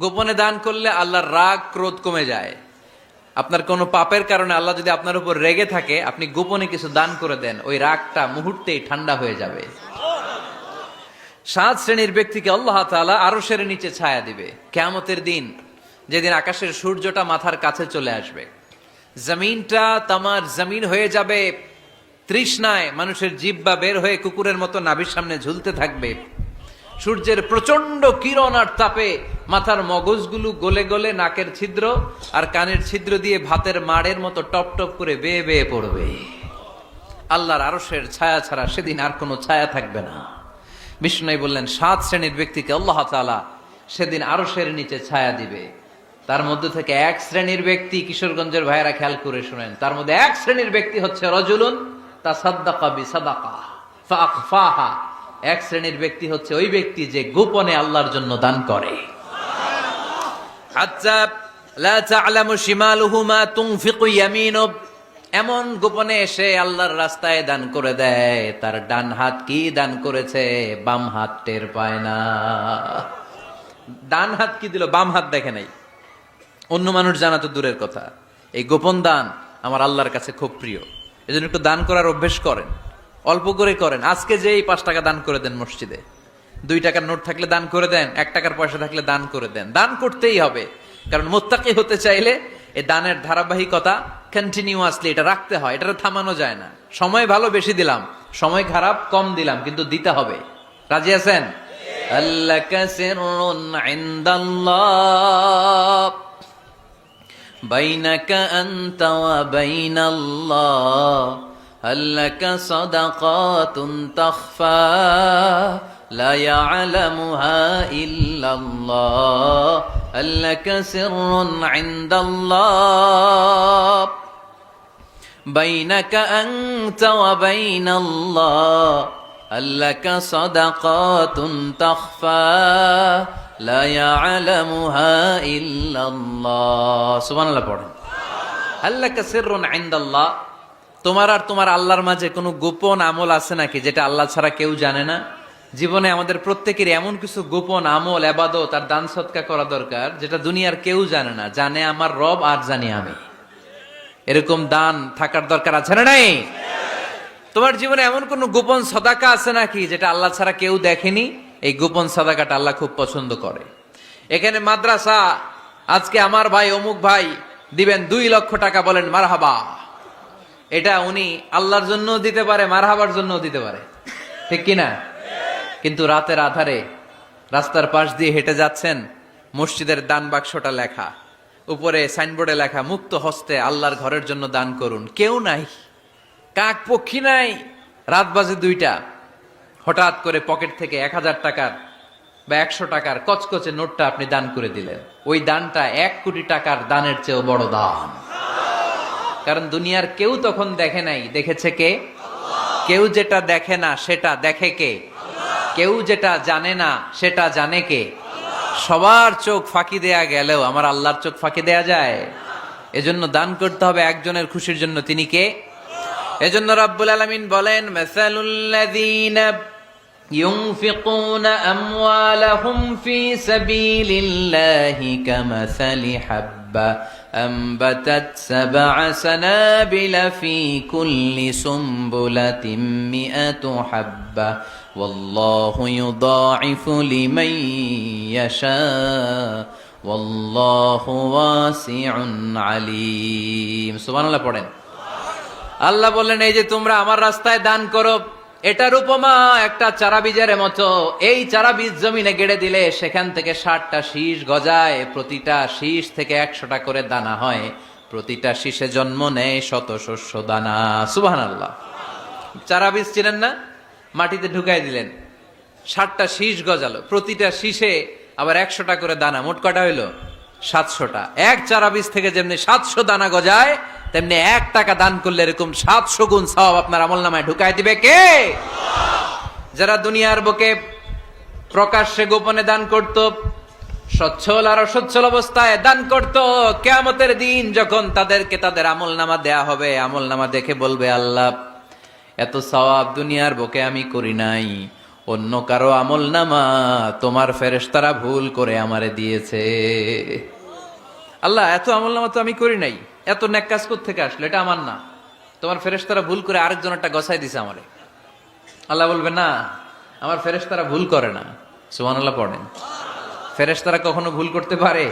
গোপনে দান করলে আল্লাহর রাগ ক্রোধ কমে যায়। আপনার কোনো পাপের কারণে আল্লাহ যদি আপনার উপর রেগে থাকে, আপনি গোপনে কিছু দান করে দেন, ওই রাগটা মুহূর্তেই ঠান্ডা হয়ে যাবে। 7 শ্রেণীর ব্যক্তিকে আল্লাহ তাআলা আরশের নিচে ছায়া দিবে কিয়ামতের দিন, যেদিন আকাশের সূর্যটা মাথার কাছে চলে আসবে, জমিনটা তামার জমিন হয়ে যাবে তৃষ্ণায়, মানুষের জিহ্বা বের হয়ে কুকুরের মতো নাভির সামনে ঝুলতে থাকবে। সূর্যের প্রচন্ড কিরণ আর তাপে মাথার মগজগুলো গলে গলে নাকের ছিদ্র আর কানের ছিদ্র দিয়ে ভাতের মাড়ের মতো টপ টপ করে বেয়ে বেয়ে পড়বে। আল্লাহর আরশের ছায়া ছাড়া সেদিন আর কোনো ছায়া থাকবে না। বিষ্ণু বললেন 7 শ্রেণীর ব্যক্তিকে আল্লাহ তাআলা সেদিন আরশের নিচে ছায়া দিবে। তার মধ্যে থেকে 1 শ্রেণীর ব্যক্তি, কিশোরগঞ্জের ভাইয়েরা খেয়াল করে শুনেন, তার মধ্যে 1 শ্রেণীর ব্যক্তি হচ্ছে রাজুলুন তাসাদ্দাকা বিসাদাকা ফাআখফাহা। 1 শ্রেণীর ব্যক্তি হচ্ছে ওই ব্যক্তি যে গোপনে আল্লাহর জন্য দান করে। হাত্তা লা তা'লামু শিমালুহু মা তুনফিকু ইয়ামিনুহু, এমন গোপনে এসে আল্লাহর রাস্তায় দান করে দেয়, তার ডান হাত কি দান করেছে বাম হাত টের পায় না। ডান হাত কি দিল, বাম হাত দেখে নাই। অন্য মানুষ জানা তো দূরের কথা, এই গোপন দান আমার আল্লাহর কাছে খুব প্রিয়। এজন্য একটু দান করার অভ্যেস করেন, অল্প করে করেন। আজকে যে এই 5 টাকা দান করে দেন মসজিদে, 2 টাকার নোট থাকলে দান করে দেন, 1 টাকার পয়সা থাকলে দান করে দেন। দান করতেই হবে, কারণ মুত্তাকি হতে চাইলে এই দানের ধারাবাহিকতা কন্টিনিউয়াসলি এটা রাখতে হয়, এটা থামানো যায় না। সময় ভালো বেশি দিলাম, সময় খারাপ কম দিলাম, কিন্তু দিতে হবে। রাজি আছেন? আল্লাকা সিররুন ইনদাল্লাহ বাইনাকা আনতা ওয়া বাইনাল্লাহ, আল্লাকা সাদাকাতুন তাখফা লা ইয়ালামুহা ইল্লাল্লাহ, আল্লাকা সিররুন ইনদাল্লাহ বাইনাকা আনতা ওয়া বাইনাল্লাহ, আল্লাকা সাদাকাতুন তাখফা লা ইয়ালামুহা ইল্লাল্লাহ। সুবহানাল্লাহ পড়েন। আল্লাকা সিররুন ইনদাল্লাহ, তোমার আর তোমার আল্লাহর মাঝে কোনো গোপন আমল আছে নাকি যেটা আল্লাহ ছাড়া কেউ জানে না? জীবনে আমাদের প্রত্যেকের এমন কিছু গোপন আমল, ইবাদত আর দান সদকা করা দরকার যেটা দুনিয়ার কেউ জানে না, জানে আমার রব আর জানি আমি। এরকম দান থাকার দরকার আছে না নাই? তোমার জীবনে এমন কোন গোপন সাদাকা আছে নাকি যেটা আল্লাহ ছাড়া কেউ দেখেনি? এই গোপন সাদাকাটা আল্লাহ খুব পছন্দ করে। এখানে মাদ্রাসা, আজকে আমার ভাই অমুক ভাই দিবেন 2 লক্ষ টাকা, বলেন মারহাবা। এটা উনি আল্লাহর জন্য দিতে পারে, মারহাবার জন্য দিতে পারে, ঠিক কিনা? কিন্তু রাতের আধারে রাস্তার পাশ দিয়ে হেঁটে যাচ্ছেন, মসজিদের দান বাক্সটা লেখা, উপরে সাইনবোর্ডে লেখা মুক্ত হস্তে আল্লাহর ঘরের জন্য দান করুন। কেউ নাই, কাক পক্ষী নাই, রাত বাজে 2টা, হঠাৎ করে পকেট থেকে 1000 টাকার বা 100 টাকার কচকচে নোটটা আপনি দান করে দিলেন। ওই দানটা 1 কোটি টাকার দানের চেয়েও বড় দান। কারণ দুনিয়ার কেউ তখন দেখে নাই, দেখেছে কে? কেউ যেটা দেখে না সেটা দেখে কে? কেউ যেটা জানে না সেটা জানে কে? সবার চোখ ফাঁকি দেয়া গেলেও আমার আল্লাহর চোখ ফাঁকি দেয়া যায়? এজন্য দান করতে হবে একজনের খুশির জন্য, তিনি কে? এজন্য রাব্বুল আলামিন বলেন, মাসালুল্লাযীনা ইউনফিকুনা আমওয়ালাহুম ফি সাবিলিল্লাহি কামাসালি হাব্বা আনবাতাত 7 সানাবিলা ফি কুল্লি সুমবুলাতিন মিআতু হাব্বা ওয়াল্লাহু ইউদাঈফু লিমান ইয়াশা ওয়াল্লাহু ওয়াসিউন আলীম। সুবহানাল্লাহ পড়েন। আল্লাহ বললেন, এই যে তোমরা আমার রাস্তায় দান করো, এটার উপমা একটা চারা বীজের মতো। এই চারা বীজ জমিনে গেড়ে দিলে সেখান থেকে 60টা শীষ গজায়, প্রতিটা শীষ থেকে 100টা করে দানা হয়, প্রতিটা শীষে জন্ম নেয় শত শস্য দানা। সুবহানাল্লাহ। চারা বীজ চিনেন না? মাটিতে ঢুকাই দিলেন, 60টা শীষ গজালো, প্রতিটা শীষে আবার 100টা করে দানা, মোট কটা হইলো? 700টা। এক চারা বীজ থেকে যেমনি 700 দানা গজায়, তেমনি 1 টাকা দান করলে এরকম 700 গুণ সওয়াব আপনার আমলনামায় ঢুকাই দিবে কে? যারা দুনিয়ার বুকে প্রকাশ্যে গোপনে দান করত, সচ্ছল আর অসচ্ছল অবস্থায় দান করত, কিয়ামতের দিন যখন তাদেরকে তাদের আমলনামা দেয়া হবে, আমলনামা দেখে বলবে, আল্লাহ এত সওয়াব দুনিয়ার বুকে আমি করি নাই, অন্য কারো আমল নামা তোমার ফেরেশতারা ভুল করে আমারে দিয়েছে। আল্লাহ, এত আমল নামা তো আমি করি নাই, এত নেক কাজ কোত্থেকে আসলো, এটা আমার না, তোমার ফেরেশতারা ভুল করে আরেকজন একটা গছাই দিছে আমারে। আল্লাহ বলবে না, আমার ফেরেশতারা ভুল করে না। সুবহানাল্লাহ পড়েন। ফেরেশতারা কখনো ভুল করতে পারে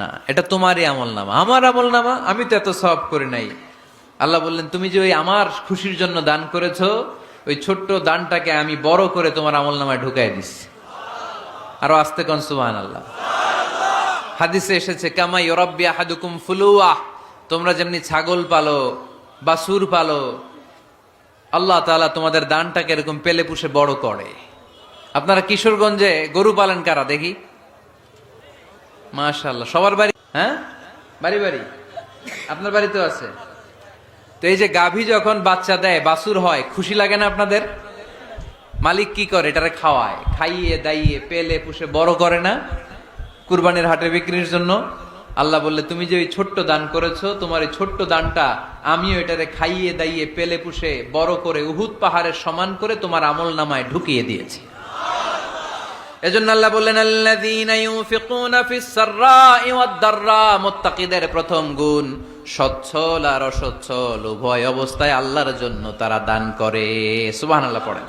না, এটা তোমারই আমল নামা, আমার আমল নামা, আমি তো এত সওয়াব করি নাই। আল্লাহ বললেন, তুমি যে ওই আমার খুশির জন্য দান করেছো, ওই ছোট্ট দানটাকে আমি বড় করে তোমার আমল নামায় ঢুকাই দিচ্ছি। আরো আস্তে কোন সুবহানাল্লাহ। হাদিসে এসেছে, কামা ইউরাব্বি আহাদুকুম ফুলুয়া, তোমরা যেমনি ছাগল পালো, বাছুর পালো, আল্লাহ তাআলা তোমাদের দানটাকে এরকম পেলে পুষে বড় করে। আপনারা কিশোরগঞ্জে গরু পালেন কারা দেখি? মাশাআল্লাহ, সবার বাড়ি, হ্যাঁ বাড়ি বাড়ি, আপনার বাড়িতেও আছে। তো এই যে গাভী যখন বাচ্চা দেয়, বাছুর হয়, খুশি লাগে না আপনাদের? মালিক কি করে? এটারে খাওয়ায়, খাইয়ে দাইয়ে পেলে পুষে বড় করে না, কুরবানির হাটে বিক্রির জন্য। আল্লাহ বললে, তুমি যে ওই ছোট্ট দান করেছো, তোমার এই ছোট্ট দানটা আমিও এটারে খাইয়ে দাইয়ে পেলে পুষে বড় করে উহুদ পাহাড়ের সমান করে তোমার আমল নামায় ঢুকিয়ে দিয়েছি। এজন্য আল্লাহ বললেন, আল্লাযীনা ইউনফিকুনা ফিস সাররাই ওয়াদ দাররা, মুত্তাকিদের প্রথম গুণ সচ্ছল আর অসচ্ছল উভয় অবস্থায় আল্লাহর জন্য তারা দান করে। সুবহানাল্লাহ পড়েন।